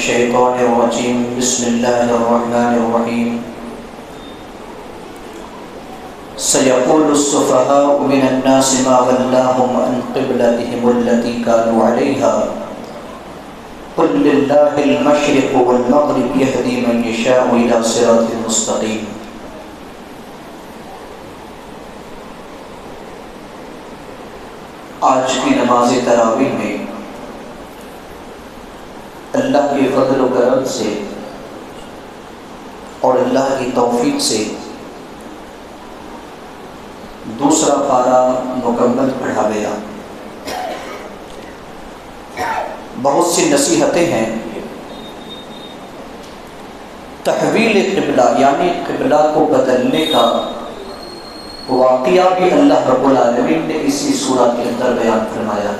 الشيطان الرجيم بسم الله الرحمن الرحيم سيقول السفهاء من الناس ما ولاهم عن قبلتهم التي كانوا عليها قل لله المشرق والمغرب يهدي من يشاء إلى صراط مستقيم۔ آج کی نماز تراویح میں اللہ کے فضل و کرم سے اور اللہ کی توفیق سے دوسرا پارہ مکمل پڑھا گیا۔ بہت سی نصیحتیں ہیں۔ تحویل قبلہ یعنی قبلہ کو بدلنے کا واقعہ بھی اللہ رب العالمین نے اسی سورہ کے اندر بیان فرمایا۔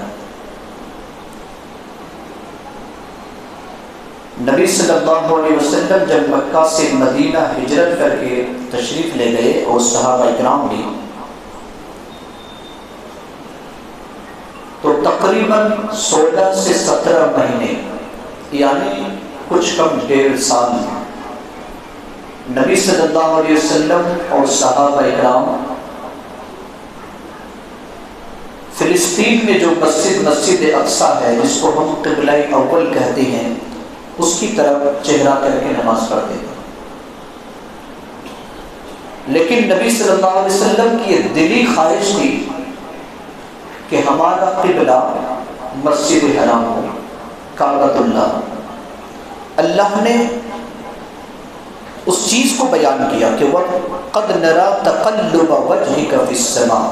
نبی صلی اللہ علیہ وسلم جب مکہ سے مدینہ ہجرت کر کے تشریف لے گئے اور صحابہ اکرام بھی، تو تقریباً 16 سے 17 مہینے یعنی کچھ کم 1.5 سال نبی صلی اللہ علیہ وسلم اور صحابہ اکرام فلسطین میں جو مسجد اقصیٰ ہے، جس کو ہم قبلہ اول کہتے ہیں، اس کی طرف چہرہ کر کے نماز پڑھتے تھے۔ لیکن نبی صلی اللہ علیہ وسلم کی یہ دلی خواہش تھی کہ ہمارا قبلہ مسجد حرام ہو، کعبۃ اللہ۔ اللہ نے اس چیز کو بیان کیا کہ وَقَدْ نَرَى تَقَلُّبَ وَجْهِكَ فِي السَّمَاءِ۔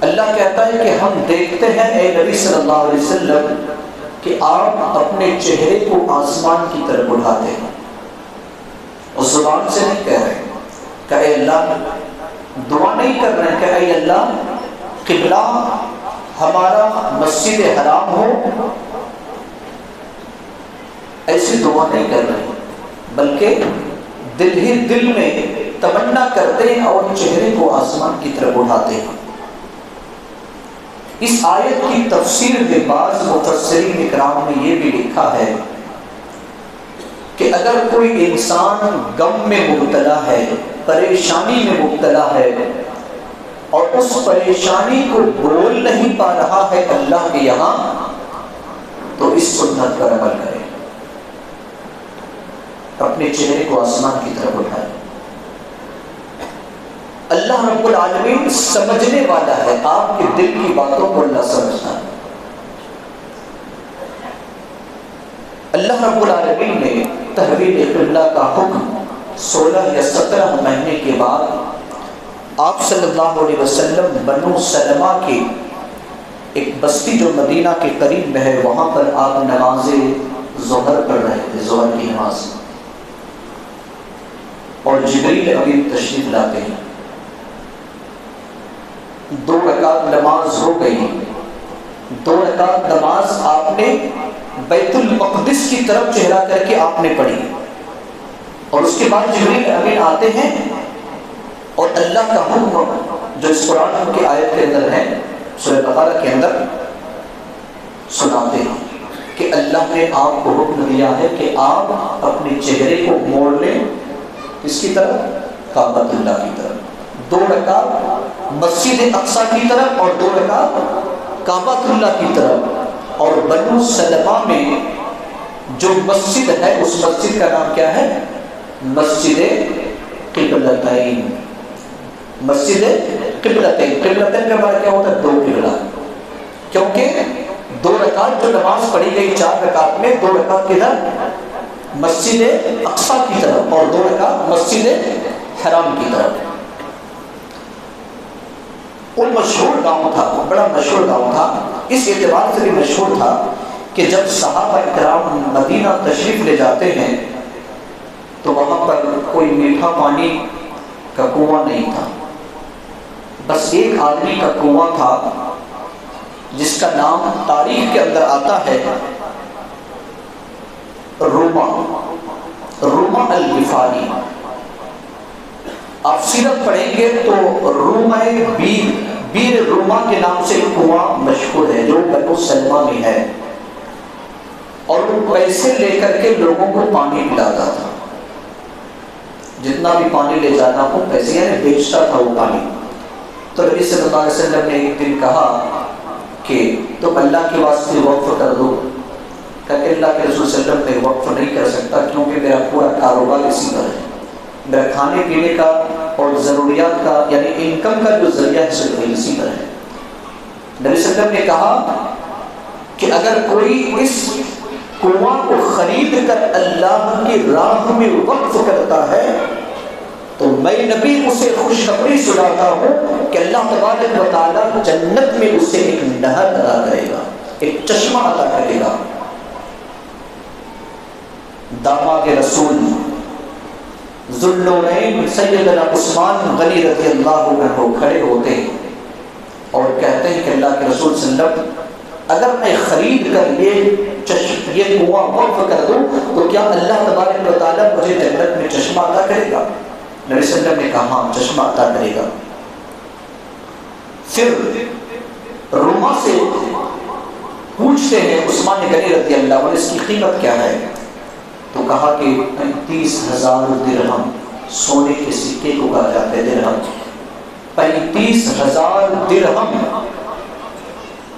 اللہ کہتا ہے کہ ہم دیکھتے ہیں اے نبی صلی اللہ علیہ وسلم کہ آپ اپنے چہرے کو آسمان کی طرف اٹھاتے ہیں، اور زبان سے نہیں کہہ رہے کہ اے اللہ، دعا نہیں کر رہے کہ اے اللہ قبلہ ہمارا مسجد حرام ہو، ایسی دعا نہیں کر رہے، بلکہ دل ہی دل میں تمنا کرتے ہیں اور چہرے کو آسمان کی طرف اٹھاتے ہیں۔ اس آیت کی تفسیر میں بعض مفسرین اکرام نے یہ بھی لکھا ہے کہ اگر کوئی انسان غم میں مبتلا ہے، پریشانی میں مبتلا ہے، اور اس پریشانی کو بول نہیں پا رہا ہے اللہ کے یہاں، تو اس سنت پر عمل کرے، اپنے چہرے کو آسمان کی طرف اٹھائے۔ اللہ رب العالمین سمجھنے والا ہے، آپ کے دل کی باتوں کو اللہ سمجھتا ہے۔ اللہ رب العالمین نے تحویل قبلہ کا حکم 16 یا 17 مہینے کے بعد آپ صلی اللہ علیہ وسلم بنو سلمہ کی ایک بستی جو مدینہ کے قریب میں ہے، وہاں پر آپ نماز ظہر پڑھ رہے تھے، ظہر کی نماز، اور جبریل امین تشریف لاتے ہیں۔ 2 رکعت نماز ہو گئی۔ 2 رکعت نماز آپ نے بیت المقدس کی طرف چہرہ کر کے آپ نے پڑھی، اور اس کے بعد جبریل امین آتے ہیں اور اللہ کا حکم جو اس قرآن کی آیت کے اندر ہے، سورہ بقرہ کے اندر، سناتے ہیں کہ اللہ نے آپ کو حکم دیا ہے کہ آپ اپنے چہرے کو موڑ لیں، اس کی طرف، کعبۃ اللہ کی طرف۔ 2 رکعت مسجد اقصیٰ کی طرف اور 2 رکعت کعبۃ اللہ کی طرف۔ اور بنو سلمہ میں جو مسجد ہے، اس مسجد کا نام کیا ہے؟ مسجد قبلتین۔ مسجد قبلتین، قبلتین کا معنی کیا ہوتا ہے؟ 2 قبلہ، کیونکہ 2 رکعت جو نماز پڑھی گئی 4 رکعت میں، 2 رکعت کدھر؟ مسجد اقصیٰ کی طرف، اور 2 رکعت مسجد حرام کی طرف۔ وہ مشہور گاؤں تھا، بڑا مشہور گاؤں تھا، اس اعتبار سے بھی مشہور تھا کہ جب صحابہ اکرام مدینہ تشریف لے جاتے ہیں تو وہاں پر کوئی میٹھا پانی کا کنواں نہیں تھا، بس ایک آدمی کا کنواں تھا جس کا نام تاریخ کے اندر آتا ہے روما الغفاری۔ آپ سیرت پڑھیں گے تو روما بیر روما کے نام سے کنواں مشہور ہے جو بنو سلمہ میں ہے، اور وہ پیسے لے کر کے لوگوں کو پانی پلاتا تھا، جتنا بھی پانی لے جانا ہو پیسے، یعنی بیچتا تھا وہ پانی۔ تو نبی صلی اللہ علیہ وسلم نے ایک دن کہا کہ تم اللہ کے واسطے وقف کر دو، کہ اللہ کے رسول صلی اللہ علیہ وسلم میں وقف نہیں کر سکتا کیونکہ میرا پورا کاروبار اسی پر ہے، میرا کھانے پینے کا اور ضروریات کا یعنی انکم کا جو ذریعہ ہے صرف اسی پر ہے۔ نبی صلی اللہ علیہ وسلم نے کہا کہ اگر کوئی اس کنواں کو خرید کر اللہ کی راہ میں وقف کرتا ہے تو میں نبی اسے خوشخبری سناتا ہوں کہ اللہ تبارک و تعالیٰ جنت میں اسے ایک نہر عطا کرے گا، ایک چشمہ عطا کرے گا۔ داماد رسول ذوالنورین سیدنا عثمان غنی رضی اللہ عنہ کھڑے ہوتے ہیں اور کہتے ہیں کہ اللہ کے رسول صلی اللہ علیہ وسلم اگر میں خرید کر یہ کنواں وقف کر دوں تو کیا اللہ تبارک و تعالیٰ مجھے جنت میں چشمہ عطا کرے گا؟ نبی صلی اللہ علیہ وسلم نے کہا ہاں چشمہ عطا کرے گا۔ پھر روما سے پوچھتے ہیں عثمان غنی رضی اللہ عنہ اس کی قیمت کیا ہے؟ تو کہا کہ 35,000 درہم، سونے کے سکے کو کہا جاتا ہے درہم، 35,000 درہم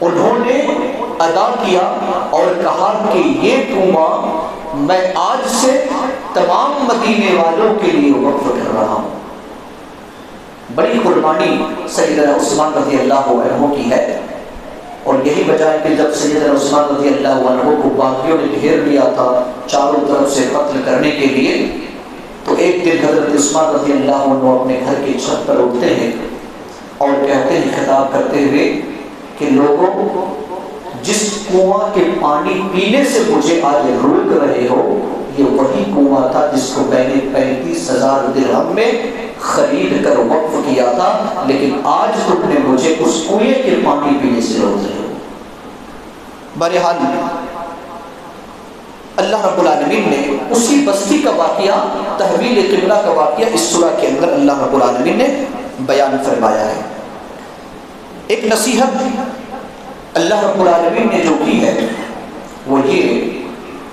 انہوں نے ادا کیا اور کہا کہ یہ کنواں میں آج سے تمام مدینے والوں کے لیے وقف کر رہا ہوں۔ بڑی قربانی سیدنا عثمان رضی اللہ عنہ کی ہے، اور یہی وجہ ہے کہ جب سیدنا عثمان رضی اللہ عنہ کو باغیوں نے گھیر لیا تھا چاروں طرف سے قتل کرنے کے لیے، تو ایک دن حضرت عثمان رضی اللہ عنہ اپنے گھر کی چھت پر اٹھتے ہیں اور کہتے ہیں خطاب کرتے ہوئے کہ لوگوں جس کنواں کے پانی پینے سے مجھے آج روک رہے ہو یہ وہی کنواں تھا جس کو میں نے 35,000 درہم میں خرید کر وقف کیا تھا، لیکن آج تم نے مجھے اس کنویں کے پانی پینے سے روک رہے ہو۔ بہرحال اللہ رب العالمین نے اسی بستی کا واقعہ، تحویل قبلہ کا واقعہ اس سورہ کے اندر اللہ رب العالمین نے بیان فرمایا ہے۔ ایک نصیحت اللہ رب العالمین نے جو کی ہے وہ یہ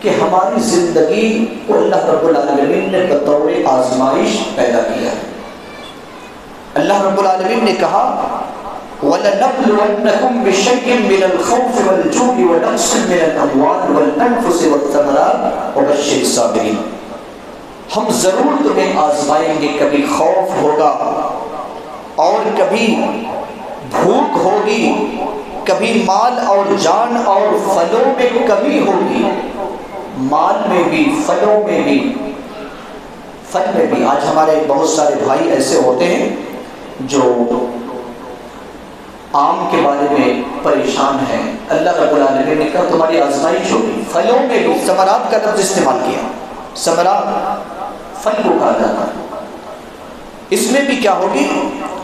کہ ہماری زندگی کو اللہ رب العالمین نے بطور آزمائش پیدا کیا ہے۔ اللہ رب العالمین نے کہا وَلَنَبْلُوَنَّكُمْ بِشَيْءٍ مِّنَ الْخَوْفِ وَالْجُوعِ وَنَقْصٍ مِّنَ الْأَمْوَالِ وَالْأَنفُسِ وَالثَّمَرَاتِ وَبَشِّرِ الصَّابِرِينَ، ہم ضرور تمہیں آزمائیں گے، کبھی خوف ہوگا اور کبھی بھوک ہوگی، کبھی مال اور جان اور پھلوں میں کمی ہوگی، مال میں بھی پھلوں میں بھی پھل میں بھی۔ آج ہمارے بہت سارے بھائی ایسے ہوتے ہیں جو آم کے بارے میں پریشان ہیں، اللہ رب العالمین نے کہا تمہاری آزمائش ہوگی۔ پھلوں میں بھی ثمرات کا لفظ استعمال کیا، ثمرات پھل کو کہا جاتا ہے، اس میں بھی کیا ہوگی؟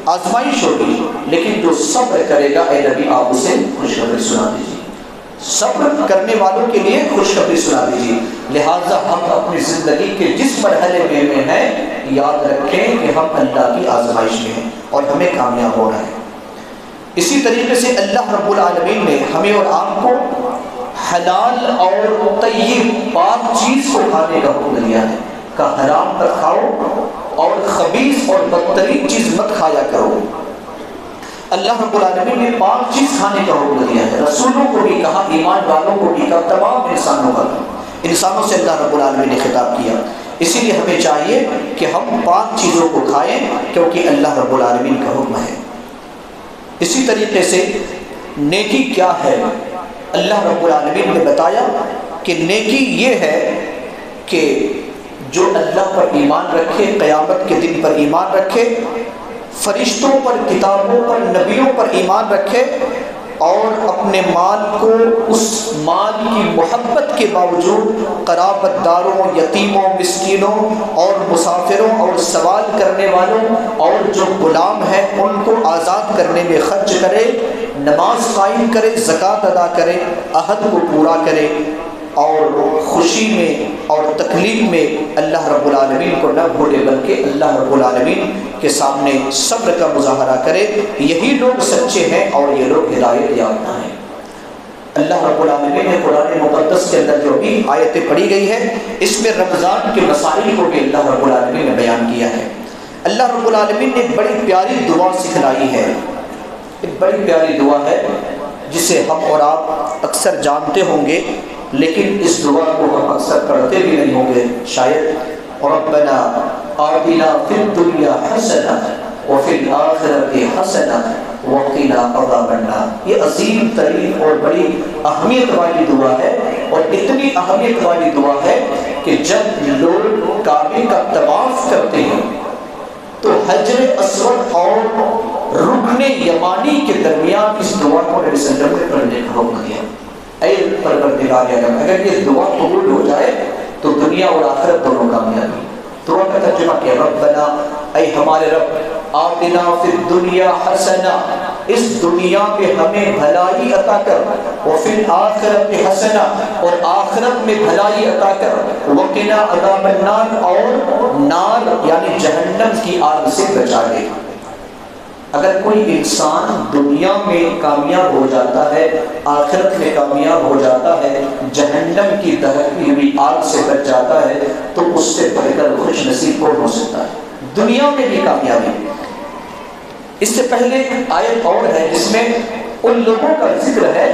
آزمائش ہوگی، لیکن جو صبر کرے گا اے نبی آپ اسے خوشخبری سنا دیجیے، صبر کرنے والوں کے لیے خوشخبری سنا دیجیے۔ لہٰذا ہم اپنی زندگی کے جس مرحلے میں ہیں یاد رکھیں کہ ہم اللہ کی آزمائش میں ہیں اور ہمیں کامیاب ہونا ہے۔ اسی طریقے سے اللہ رب العالمین نے ہمیں اور آپ کو حلال اور طیب پاک چیز کو کھانے کا حکم دیا ہے کہ حرام پر کھاؤ اور خبیث اور بدترین چیز مت کھایا کرو۔ اللہ رب العالمین نے پاک چیز کھانے کا حکم دیا ہے، رسولوں کو بھی کہا، ایمان والوں کو بھی کہا، تمام انسانوں کا کہا، انسانوں سے اللہ رب العالمین نے خطاب کیا۔ اسی لیے ہمیں چاہیے کہ ہم پاک چیزوں کو کھائیں کیونکہ اللہ رب العالمین کا حکم ہے۔ اسی طریقے سے نیکی کیا ہے؟ اللہ رب العالمین نے بتایا کہ نیکی یہ ہے کہ جو اللہ پر ایمان رکھے، قیامت کے دن پر ایمان رکھے، فرشتوں پر، کتابوں پر، نبیوں پر ایمان رکھے اور اپنے مال کو اس مال کی محبت کے باوجود قرابت داروں، یتیموں، مسکینوں اور مسافروں اور سوال کرنے والوں اور جو غلام ہیں ان کو آزاد کرنے میں خرچ کرے، نماز قائم کرے، زکوٰۃ ادا کرے، عہد کو پورا کرے اور خوشی میں اور تکلیف میں اللہ رب العالمین کو نہ بھولے بلکہ اللہ رب العالمین کے سامنے صبر کا مظاہرہ کرے۔ یہی لوگ سچے ہیں اور یہ لوگ ہدایت یافتہ ہیں۔ اللہ رب العالمین نے قرآن مقدس کے اندر جو بھی آیتیں پڑھی گئی ہے اس میں رمضان کے مسائل کو بھی اللہ رب العالمین نے بیان کیا ہے۔ اللہ رب العالمین نے ایک بڑی پیاری دعا سکھلائی ہے، ایک بڑی پیاری دعا ہے جسے ہم اور آپ اکثر جانتے ہوں گے، لیکن اس دعا کو ہم اکثر پڑھتے بھی نہیں ہوں گے شاید۔ ربنا آتنا فی الدنیا حسنہ وفی الآخرۃ حسنہ وقنا عذاب النار۔ یہ عظیم ترین اور بڑی اہمیت والی دعا ہے، اور اتنی اہمیت والی دعا ہے کہ جب لوگ کعبے کا طواف کرتے ہیں تو حجر اسود اور رکن یمانی کے درمیان اس دعا کو نبی صلی اللہ علیہ وسلم نے پڑھنے کا حکم دیا۔ اے پروردگار عالم، اگر یہ دعا قبول ہو جائے تو دنیا اور آخرت دونوں کامیابی۔ دعا کا ترجمہ کیا، ربنا اے ہمارے رب، آتنا فی الدنیا حسنہ، اس دنیا میں ہمیں بھلائی عطا کر، وفی الآخرۃ حسنہ، اور آخرت میں بھلائی عطا کر، وقنا عذاب النار، اور نار یعنی جہنم کی آگ سے بچا دے۔ اگر کوئی انسان دنیا میں کامیاب ہو جاتا ہے، آخرت میں کامیاب ہو جاتا ہے، جہنم کی دہکتی ہوئی آگ سے بچ جاتا ہے، تو اس سے بڑھ کر خوش نصیب کون ہو سکتا ہے؟ دنیا میں بھی کامیابی۔ اس سے پہلے آیت اور ہے جس میں ان لوگوں کا ذکر ہے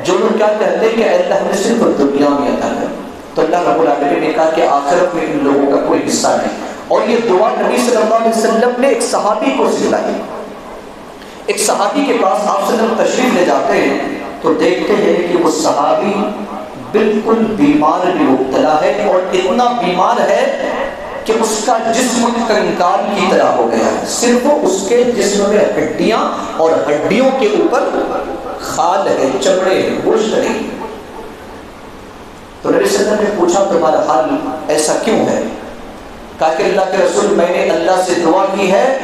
جو لوگ کیا کہتے ہیں کہ اے اللہ ہمیں صرف دنیا میں عطا کر، تو اللہ رب العالمین نے کہا کہ آخرت میں ان لوگوں کا کوئی حصہ نہیں۔ اور یہ دعا نبی صلی اللہ علیہ وسلم نے ایک صحابی کو سکھلائی۔ ایک صحابی کے پاس آپ صلی اللہ علیہ وسلم تشریف لے جاتے ہیں تو دیکھتے ہیں کہ وہ صحابی بالکل بیمار بھی مبتلا ہے، اور اتنا بیمار ہے کہ اس کا جسم کنکال کی طرح ہو گیا ہے، صرف اس کے جسم میں ہڈیاں اور ہڈیوں کے اوپر خال ہے، چمڑے ہیں، گوشت نہیں۔ تو نبی صلی اللہ علیہ وسلم نے پوچھا تمہارا حال ایسا کیوں ہے؟ کہا کہ اللہ کے رسول، میں نے اللہ سے دعا کی ہے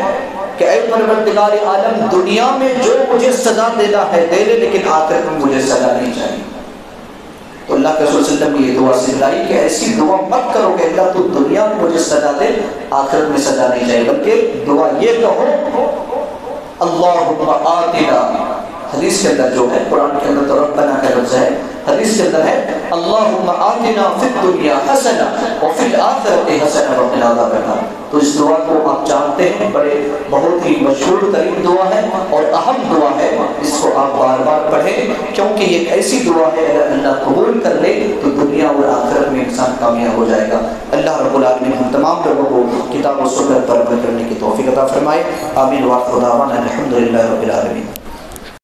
کہ اے پروردگار عالم، دنیا میں جو مجھے سزا دینا ہے دے لے، لیکن آخرت میں مجھے سزا نہیں چاہیے۔ تو اللہ کے رسول صلی اللہ علیہ وسلم نے یہ دعا سکھلائی کہ ایسی دعا مت کرو کہ اللہ تو دنیا میں مجھے سزا دے، آخرت میں سزا نہیں چاہیے، بلکہ دعا یہ کہو اللہم آتنا، حدیث کے اندر جو ہے، قرآن کے اندر تو ربنا کا لفظ ہے، حدیث کے اندر ہے اللہم آتنا فی الدنیا حسنہ وفی الآخرۃ حسنہ وقنا عذاب النار۔ تو اس دعا کو آپ جانتے ہیں، بڑے بہت ہی مشہور ترین دعا ہے اور اہم دعا ہے، اس کو آپ بار بار پڑھیں، کیونکہ یہ ایک ایسی دعا ہے اگر اللہ قبول کر لے تو دنیا اور آخرت میں انسان کامیاب ہو جائے گا۔ اللہ رب العالمین ہم تمام لوگوں کو کتاب و سنت پر عمل کرنے کی توفیق عطا فرمائے، آمین۔ وآخر دعوانا الحمد للہ رب العالمین۔